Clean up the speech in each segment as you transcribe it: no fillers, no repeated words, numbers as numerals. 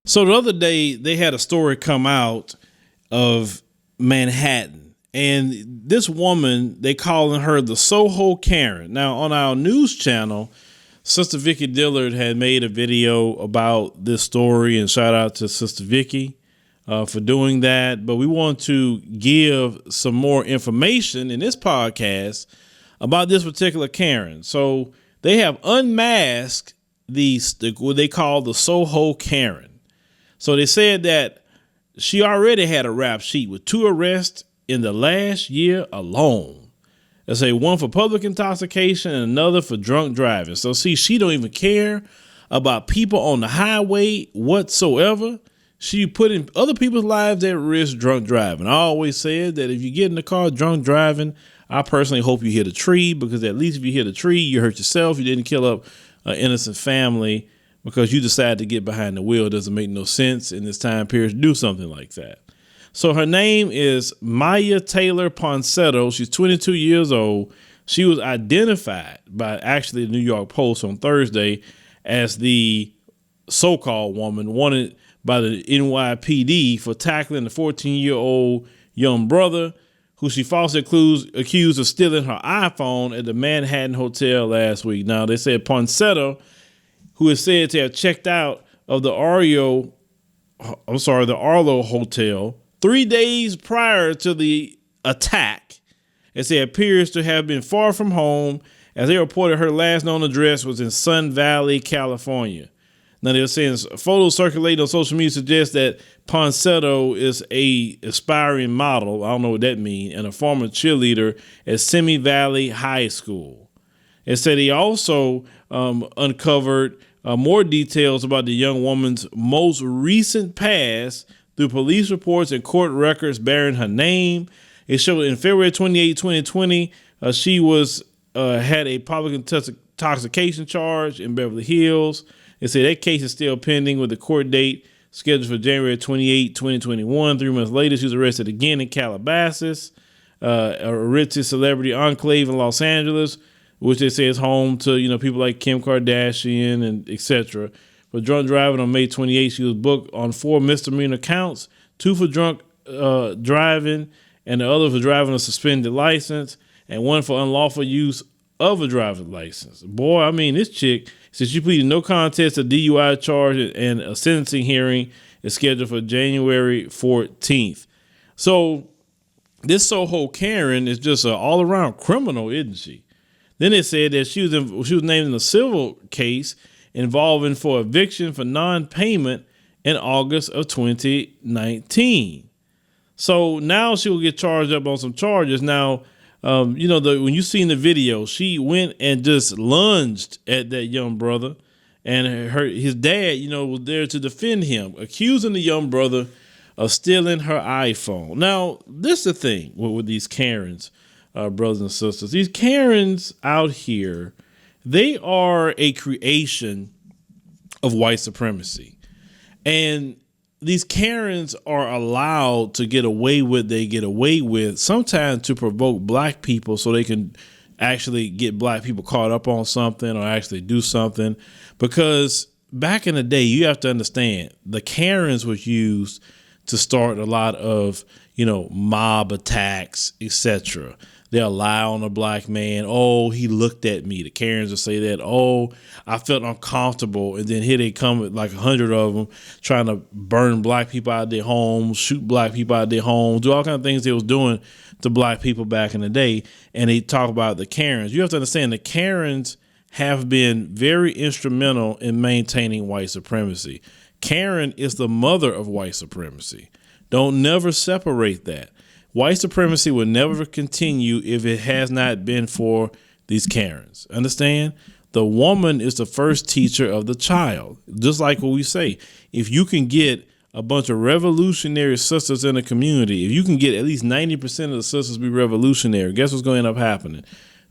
So the other day they had a story come out of Manhattan, and this woman, they calling her the Soho Karen. Now on our news channel, Sister Vicky Dillard had made a video about this story, and shout out to Sister Vicky for doing that. But we want to give some more information in this podcast about this particular Karen. So they have unmasked what they call the Soho Karen. So they said that she already had a rap sheet with 2 arrests in the last year alone. They say one for public intoxication and another for drunk driving. So see, she don't even care about people on the highway whatsoever. She putting other people's lives at risk drunk driving. I always said that if you get in the car drunk driving, I personally hope you hit a tree, because at least if you hit a tree, you hurt yourself. You didn't kill up an innocent family because you decided to get behind the wheel. It doesn't make no sense in this time period to do something like that. So her name is Miya Ponsetto. She's 22 years old. She was identified by actually the New York Post on Thursday as the so-called woman wanted by the NYPD for tackling the 14-year-old young brother who she falsely accused of stealing her iPhone at the Manhattan Hotel last week. Now, they said Ponsetto, who is said to have checked out of the Arlo Hotel 3 days prior to the attack, as it appears to have been far from home, as they reported her last known address was in Sun Valley, California. Now, they're saying photos circulating on social media suggest that Ponsetto is a aspiring model, I don't know what that means, and a former cheerleader at Simi Valley High School. It said he also uncovered more details about the young woman's most recent past through police reports and court records bearing her name. It showed in February 28, 2020, she had a public intoxication charge in Beverly Hills. It said that case is still pending with the court date scheduled for January 28, 2021. 3 months later, she was arrested again in Calabasas, a richest celebrity enclave in Los Angeles, which they say is home to, people like Kim Kardashian and etc. For drunk driving on May 28th, she was booked on 4 misdemeanor counts, 2 for drunk driving, and the other for driving a suspended license, and 1 for unlawful use of a driver's license. Boy, I mean, this chick, since she pleaded no contest to DUI charge, and a sentencing hearing is scheduled for January 14th. So this Soho Karen is just an all-around criminal, isn't she? Then it said that she was named in a civil case involving for eviction for non-payment in August of 2019. So now she will get charged up on some charges. Now, when you seen the video, she went and just lunged at that young brother, and his dad, was there to defend him, accusing the young brother of stealing her iPhone. Now, this is the thing with these Karens, brothers and sisters. These Karens out here, they are a creation of white supremacy. And these Karens are allowed to get away with they get away with, sometimes to provoke black people so they can actually get black people caught up on something or actually do something. Because back in the day, you have to understand, the Karens was used to start a lot of, mob attacks, etc. They'll lie on a black man. Oh, he looked at me. The Karens will say that. Oh, I felt uncomfortable. And then here they come with like 100 of them trying to burn black people out of their homes, shoot black people out of their homes, do all kinds of things they was doing to black people back in the day. And they talk about the Karens. You have to understand the Karens have been very instrumental in maintaining white supremacy. Karen is the mother of white supremacy. Don't never separate that. White supremacy will never continue if it has not been for these Karens. Understand? The woman is the first teacher of the child. Just like what we say, if you can get a bunch of revolutionary sisters in a community, if you can get at least 90% of the sisters to be revolutionary, guess what's going to end up happening?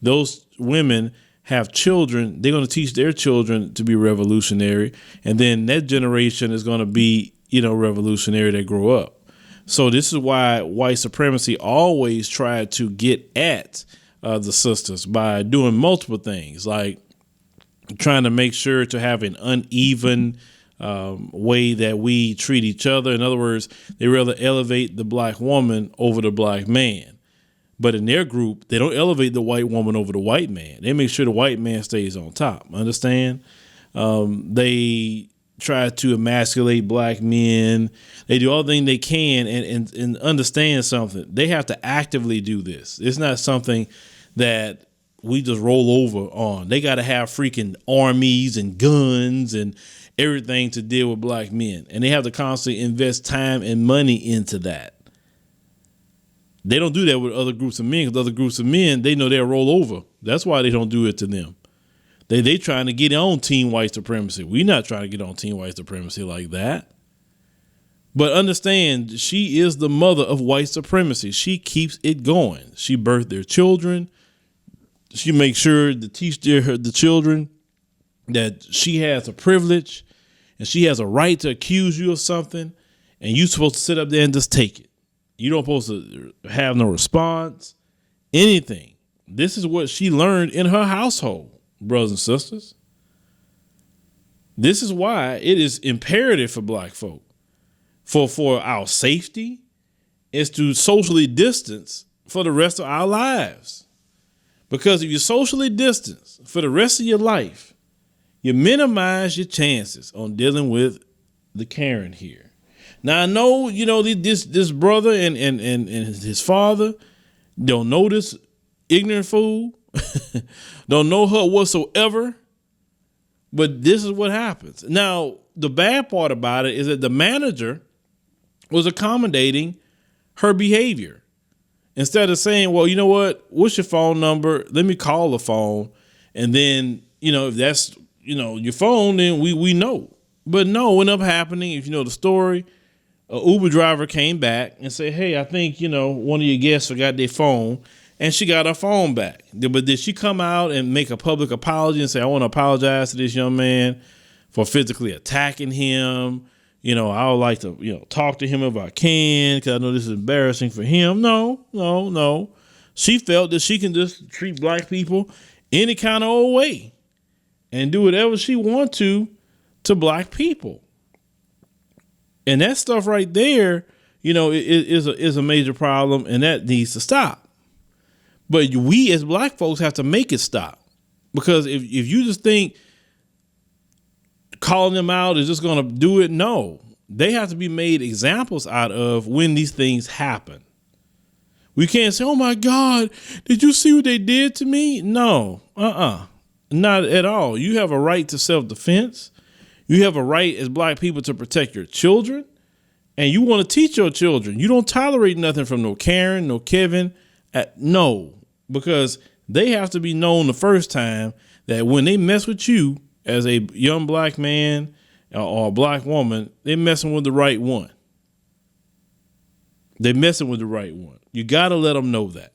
Those women have children. They're going to teach their children to be revolutionary. And then that generation is going to be, revolutionary that grow up. So this is why white supremacy always tried to get at the sisters by doing multiple things, like trying to make sure to have an uneven way that we treat each other. In other words, they rather elevate the black woman over the black man. But in their group, they don't elevate the white woman over the white man. They make sure the white man stays on top. Understand? They try to emasculate black men. They do all the things they can, and understand something. They have to actively do this. It's not something that we just roll over on. They got to have freaking armies and guns and everything to deal with black men. And they have to constantly invest time and money into that. They don't do that with other groups of men, because other groups of men, they know they'll roll over. That's why they don't do it to them. They trying to get on team white supremacy. We're not trying to get on team white supremacy like that. But understand, she is the mother of white supremacy. She keeps it going. She birthed their children. She makes sure to teach the children that she has a privilege and she has a right to accuse you of something, and you're supposed to sit up there and just take it. You don't supposed to have no response, anything. This is what she learned in her household, brothers and sisters. This is why it is imperative for black folk, for our safety, is to socially distance for the rest of our lives. Because if you socially distance for the rest of your life, you minimize your chances on dealing with the Karen here. Now, I know, this brother and his father don't know this ignorant fool, don't know her whatsoever, but this is what happens. Now, the bad part about it is that the manager was accommodating her behavior. Instead of saying, well, you know what, what's your phone number? Let me call the phone. And then, if that's, your phone, then we know. But no, what ended up happening, if you know the story, an Uber driver came back and said, hey, I think, one of your guests forgot their phone, and she got her phone back. But did she come out and make a public apology and say, I want to apologize to this young man for physically attacking him? I would like to, talk to him if I can, because I know this is embarrassing for him. No. She felt that she can just treat black people any kind of old way and do whatever she wants to black people. And that stuff right there, is a major problem, and that needs to stop. But we as black folks have to make it stop. Because if you just think calling them out is just going to do it, no. They have to be made examples out of when these things happen. We can't say, oh my God, did you see what they did to me? No, not at all. You have a right to self-defense. You have a right as black people to protect your children, and you want to teach your children. You don't tolerate nothing from no Karen, no Kevin. No, because they have to be known the first time that when they mess with you as a young black man or a black woman, they're messing with the right one. They're messing with the right one. You got to let them know that,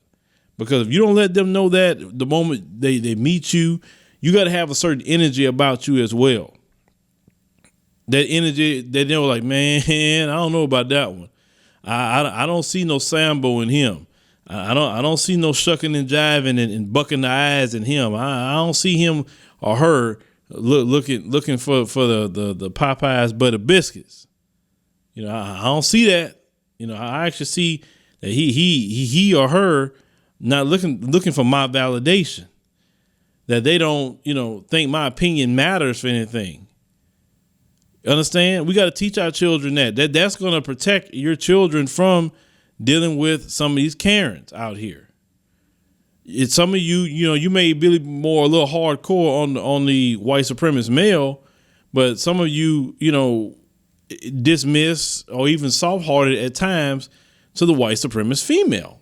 because if you don't let them know that the moment they meet you, you got to have a certain energy about you as well. That energy that they were like, man, I don't know about that one. I don't see no Sambo in him. I don't see no shucking and jiving and bucking the eyes in him. I don't see him or her looking for the Popeyes butter biscuits. I don't see that. I actually see that he or her not looking for my validation. That they don't think my opinion matters for anything. Understand? We got to teach our children that's going to protect your children from dealing with some of these Karens out here. It's some of you may be a little hardcore on the white supremacist male, but some of you, dismiss or even soft-hearted at times to the white supremacist female.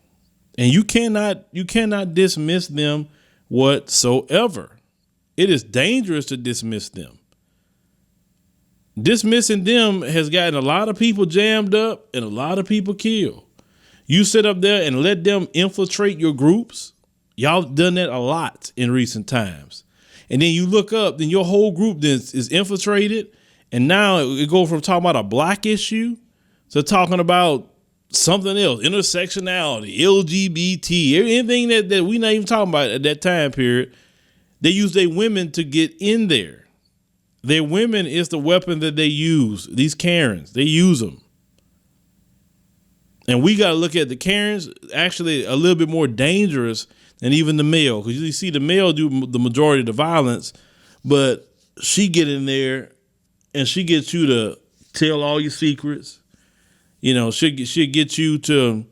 And you cannot dismiss them whatsoever. It is dangerous to dismiss them. Dismissing them has gotten a lot of people jammed up and a lot of people killed. You sit up there and let them infiltrate your groups. Y'all done that a lot in recent times. And then you look up, then your whole group is infiltrated. And now it goes from talking about a black issue to talking about something else, intersectionality, LGBT, anything that we not even talking about at that time period. They use their women to get in there. Their women is the weapon that they use. These Karens, they use them. And we got to look at the Karens actually a little bit more dangerous than even the male. Because you see the male do the majority of the violence, but she get in there and she gets you to tell all your secrets. You know, she'll get you to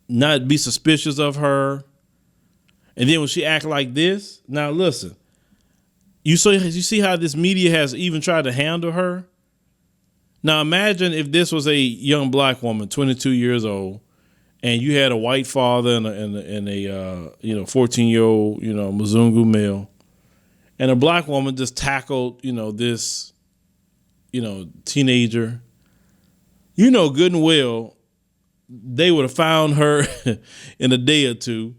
not be suspicious of her. And then when she act like this, now listen, you see how this media has even tried to handle her? Now imagine if this was a young black woman, 22 years old, and you had a white father and a 14-year-old, Mzungu male, and a black woman just tackled, this, teenager. You know good and well they would have found her in a day or two,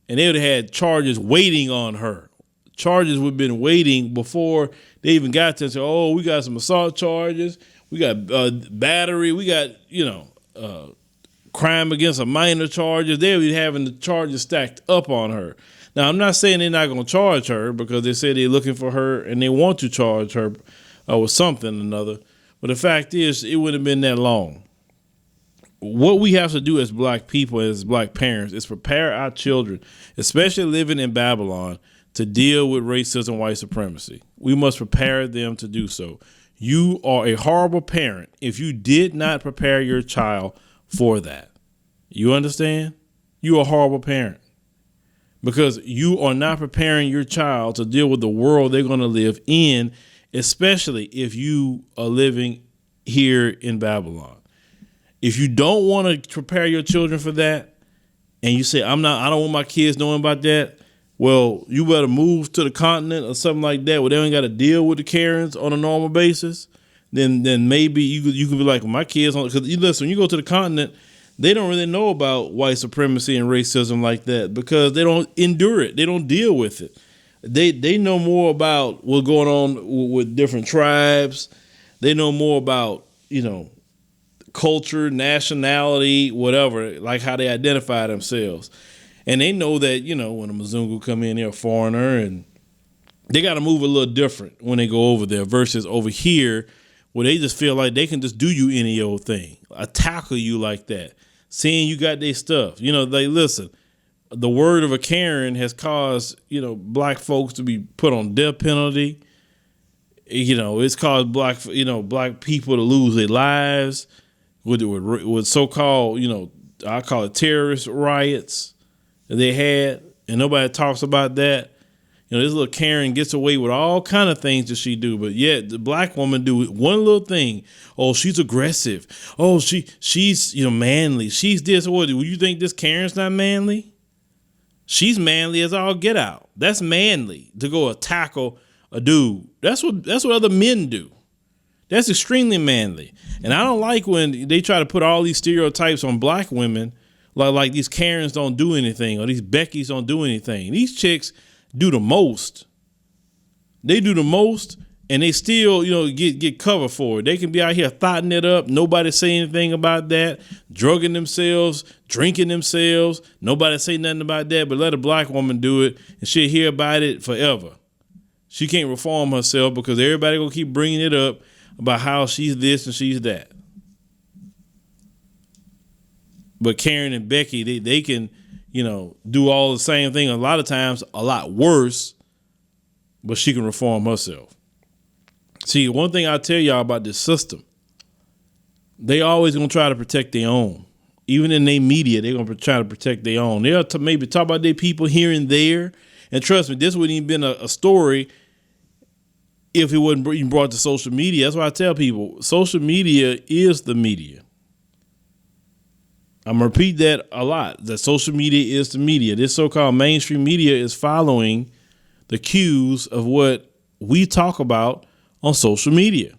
and they would have had charges waiting on her. Charges would have been waiting before they even got to say, oh, we got some assault charges, we got battery, we got, crime against a minor charges. They would be having the charges stacked up on her. Now, I'm not saying they're not going to charge her because they say they're looking for her and they want to charge her with something or another. But the fact is, it wouldn't have been that long. What we have to do as black people, as black parents, is prepare our children, especially living in Babylon, to deal with racism, white supremacy. We must prepare them to do so. You are a horrible parent if you did not prepare your child for that. You understand? You're a horrible parent because you are not preparing your child to deal with the world they're going to live in, especially if you are living here in Babylon. If you don't want to prepare your children for that and you say, I don't want my kids knowing about that, well, you better move to the continent or something like that where they ain't got to deal with the Karens on a normal basis. Then maybe you can be like, well, my kids, because listen, when you go to the continent, they don't really know about white supremacy and racism like that because they don't endure it. They don't deal with it. They know more about what's going on with different tribes. They know more about, culture, nationality, whatever, like how they identify themselves. And they know that, when a Mzungu come in, they're a foreigner and they got to move a little different when they go over there versus over here where they just feel like they can just do you any old thing, tackle you like that, seeing you got their stuff. Listen, the word of a Karen has caused, black folks to be put on death penalty. It's caused black people to lose their lives with so-called, I call it terrorist riots that they had, and nobody talks about that. This little Karen gets away with all kind of things that she do, but yet the black woman do one little thing. Oh, she's aggressive. Oh, she's manly. She's this. What? Do you think this Karen's not manly? She's manly as all get out. That's manly to go tackle a dude. That's what other men do. That's extremely manly. And I don't like when they try to put all these stereotypes on black women, like these Karens don't do anything or these Beckys don't do anything. These chicks do the most. They do the most and they still, get cover for it. They can be out here thotting it up. Nobody say anything about that. Drugging themselves, drinking themselves. Nobody say nothing about that, but let a black woman do it and she'll hear about it forever. She can't reform herself because everybody gonna keep bringing it up about how she's this and she's that. But Karen and Becky, they can, do all the same thing. A lot of times, a lot worse, but she can reform herself. See, one thing I'll tell y'all about this system, they always going to try to protect their own. Even in their media, they're going to try to protect their own. They'll maybe talk about their people here and there. And trust me, this wouldn't even been a story if it wasn't even brought to social media. That's why I tell people, social media is the media. I'm going to repeat that a lot, that social media is the media. This so-called mainstream media is following the cues of what we talk about on social media.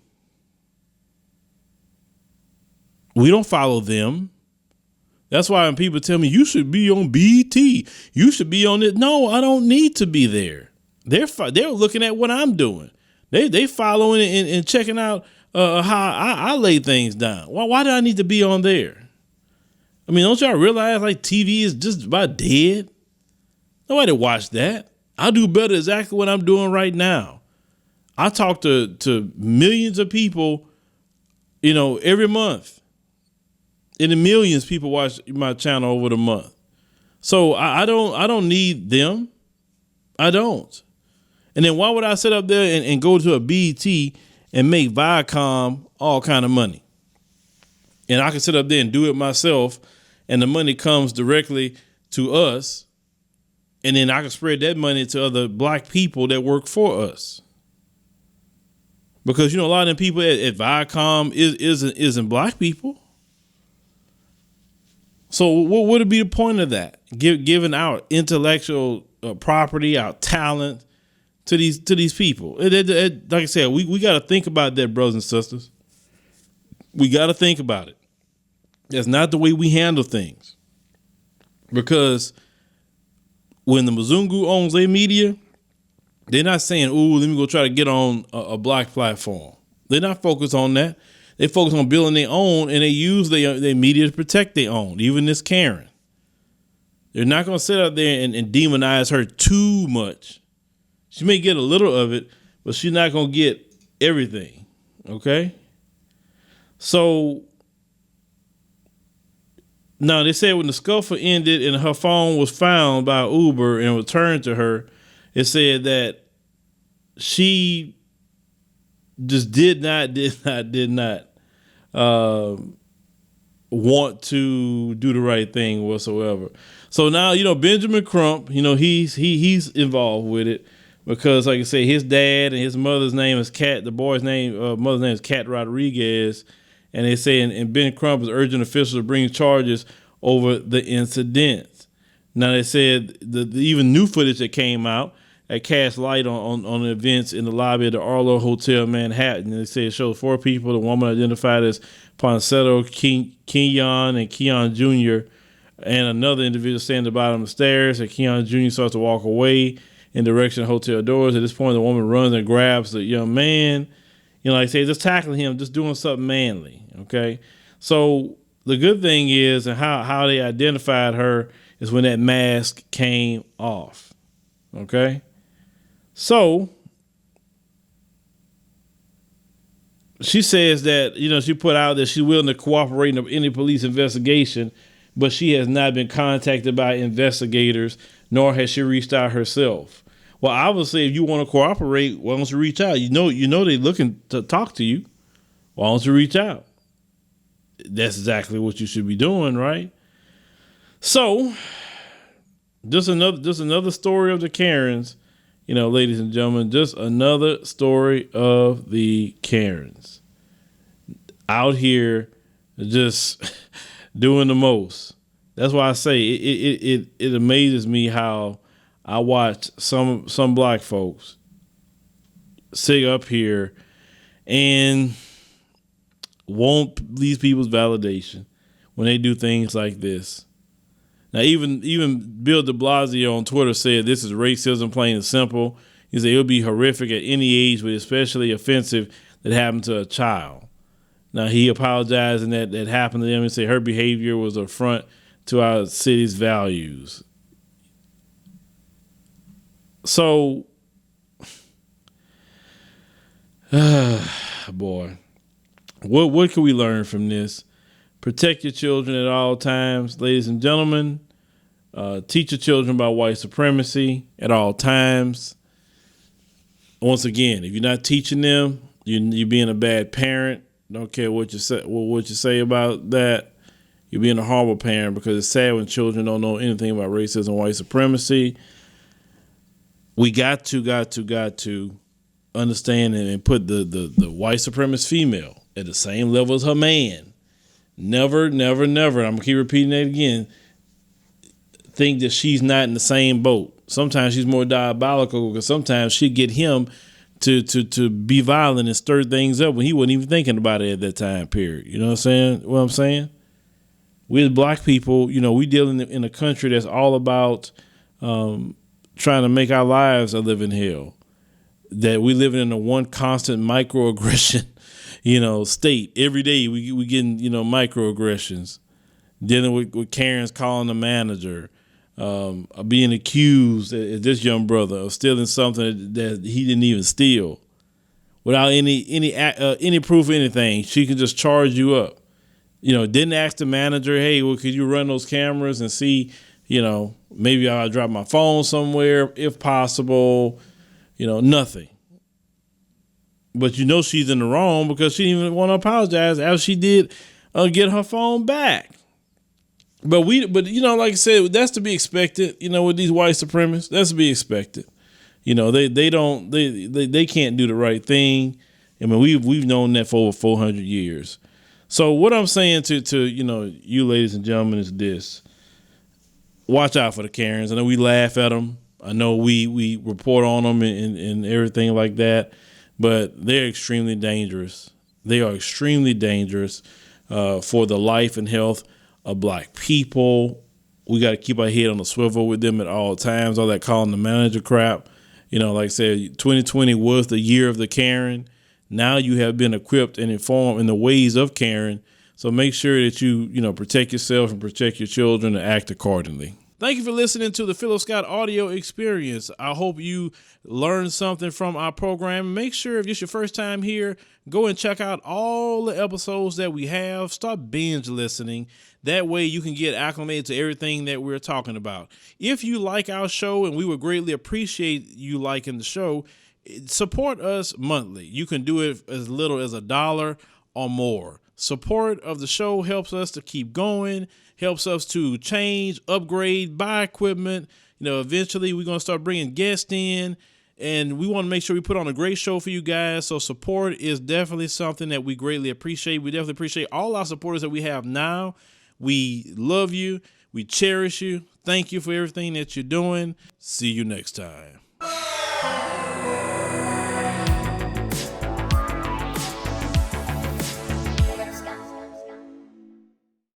We don't follow them. That's why when people tell me, you should be on BT, you should be on it. No, I don't need to be there. They're looking at what I'm doing. They following it and checking out how I lay things down. Why do I need to be on there? I mean, don't y'all realize like TV is just about dead? Nobody watch that. I do better exactly what I'm doing right now. I talk to millions of people, every month. And the millions people watch my channel over the month. So I don't need them. I don't. And then why would I sit up there and go to a BET and make Viacom all kind of money? And I can sit up there and do it myself, and the money comes directly to us. And then I can spread that money to other black people that work for us. Because, a lot of them people at Viacom isn't black people. So what would be the point of that? Giving our intellectual property, our talent to these people. Like I said, we got to think about that, brothers and sisters. We got to think about it. That's not the way we handle things. Because when the Mzungu owns their media, they're not saying, ooh, let me go try to get on a black platform. They're not focused on that. They focus on building their own, and they use their media to protect their own, even this Karen. They're not going to sit out there and demonize her too much. She may get a little of it, but she's not going to get everything, okay? So, now they said when the scuffle ended and her phone was found by Uber and returned to her, it said that she just did not want to do the right thing whatsoever. So now, Benjamin Crump, he's involved with it because, like I say, his dad and his mother's name is Kat. The boy's mother's name is Kat Rodriguez. And they say, and Ben Crump is urging officials to bring charges over the incident. Now they said the even new footage that came out that cast light on the events in the lobby of the Arlo Hotel Manhattan. And they say it shows 4 people, the woman identified as Ponsetto, Keon, and Keon Jr., and another individual standing at the bottom of the stairs. And Keon Jr. starts to walk away in direction of hotel doors. At this point, the woman runs and grabs the young man. Like I say, just tackling him, just doing something manly, okay? So the good thing is, and how they identified her is when that mask came off, okay? So she says that, she put out that she's willing to cooperate in any police investigation, but she has not been contacted by investigators, nor has she reached out herself. Well, obviously, if you want to cooperate, why don't you reach out? You know they're looking to talk to you. Why don't you reach out? That's exactly what you should be doing, right? So, just another story of the Karens, ladies and gentlemen. Just another story of the Karens out here, just doing the most. That's why I say it amazes me how I watch some black folks sit up here and want these people's validation when they do things like this. Now, even Bill de Blasio on Twitter said this is racism, plain and simple. He said it would be horrific at any age, but especially offensive that happened to a child. Now, he apologized and that happened to them and said her behavior was an affront to our city's values. So, boy, what can we learn from this? Protect your children at all times, ladies and gentlemen. Teach your children about white supremacy at all times. Once again, if you're not teaching them, you're being a bad parent. Don't care what you say about that. You're being a horrible parent, because it's sad when children don't know anything about racism, white supremacy. We got to understand and put the white supremacist female at the same level as her man. Never, never, never, I'm going to keep repeating that again, think that she's not in the same boat. Sometimes she's more diabolical, because sometimes she'd get him to be violent and stir things up when he wasn't even thinking about it at that time period. You know what I'm saying? We as black people, we deal in a country that's all about trying to make our lives a living hell. That we living in a one constant microaggression, state. Every day we getting, microaggressions. Dealing with Karen's calling the manager, being accused, as this young brother, of stealing something that he didn't even steal. without any proof of anything. She can just charge you up. Didn't ask the manager, hey, well, could you run those cameras and see, maybe I'll drop my phone somewhere if possible. Nothing. But she's in the wrong because she didn't even want to apologize after she did get her phone back. But like I said, that's to be expected. With these white supremacists, that's to be expected. They can't do the right thing. I mean, we've known that for over 400 years. So what I'm saying to you ladies and gentlemen is this: watch out for the Karens. I know we laugh at them. I know we report on them and everything like that, but they're extremely dangerous. They are extremely dangerous for the life and health of black people. We got to keep our head on the swivel with them at all times. All that calling the manager crap. Like I said, 2020 was the year of the Karen. Now you have been equipped and informed in the ways of Karen. So make sure that you protect yourself and protect your children and act accordingly. Thank you for listening to the Phillip Scott audio experience. I hope you learned something from our program. Make sure if it's your first time here, go and check out all the episodes that we have. Start binge listening. That way you can get acclimated to everything that we're talking about. If you like our show, and we would greatly appreciate you liking the show, support us monthly. You can do it as little as $1 or more. Support of the show helps us to keep going, helps us to change, upgrade, buy equipment. Eventually we're going to start bringing guests in, and we want to make sure we put on a great show for you guys. So support is definitely something that we greatly appreciate. We definitely appreciate all our supporters that we have now. We love you. We cherish you. Thank you for everything that you're doing. See you next time.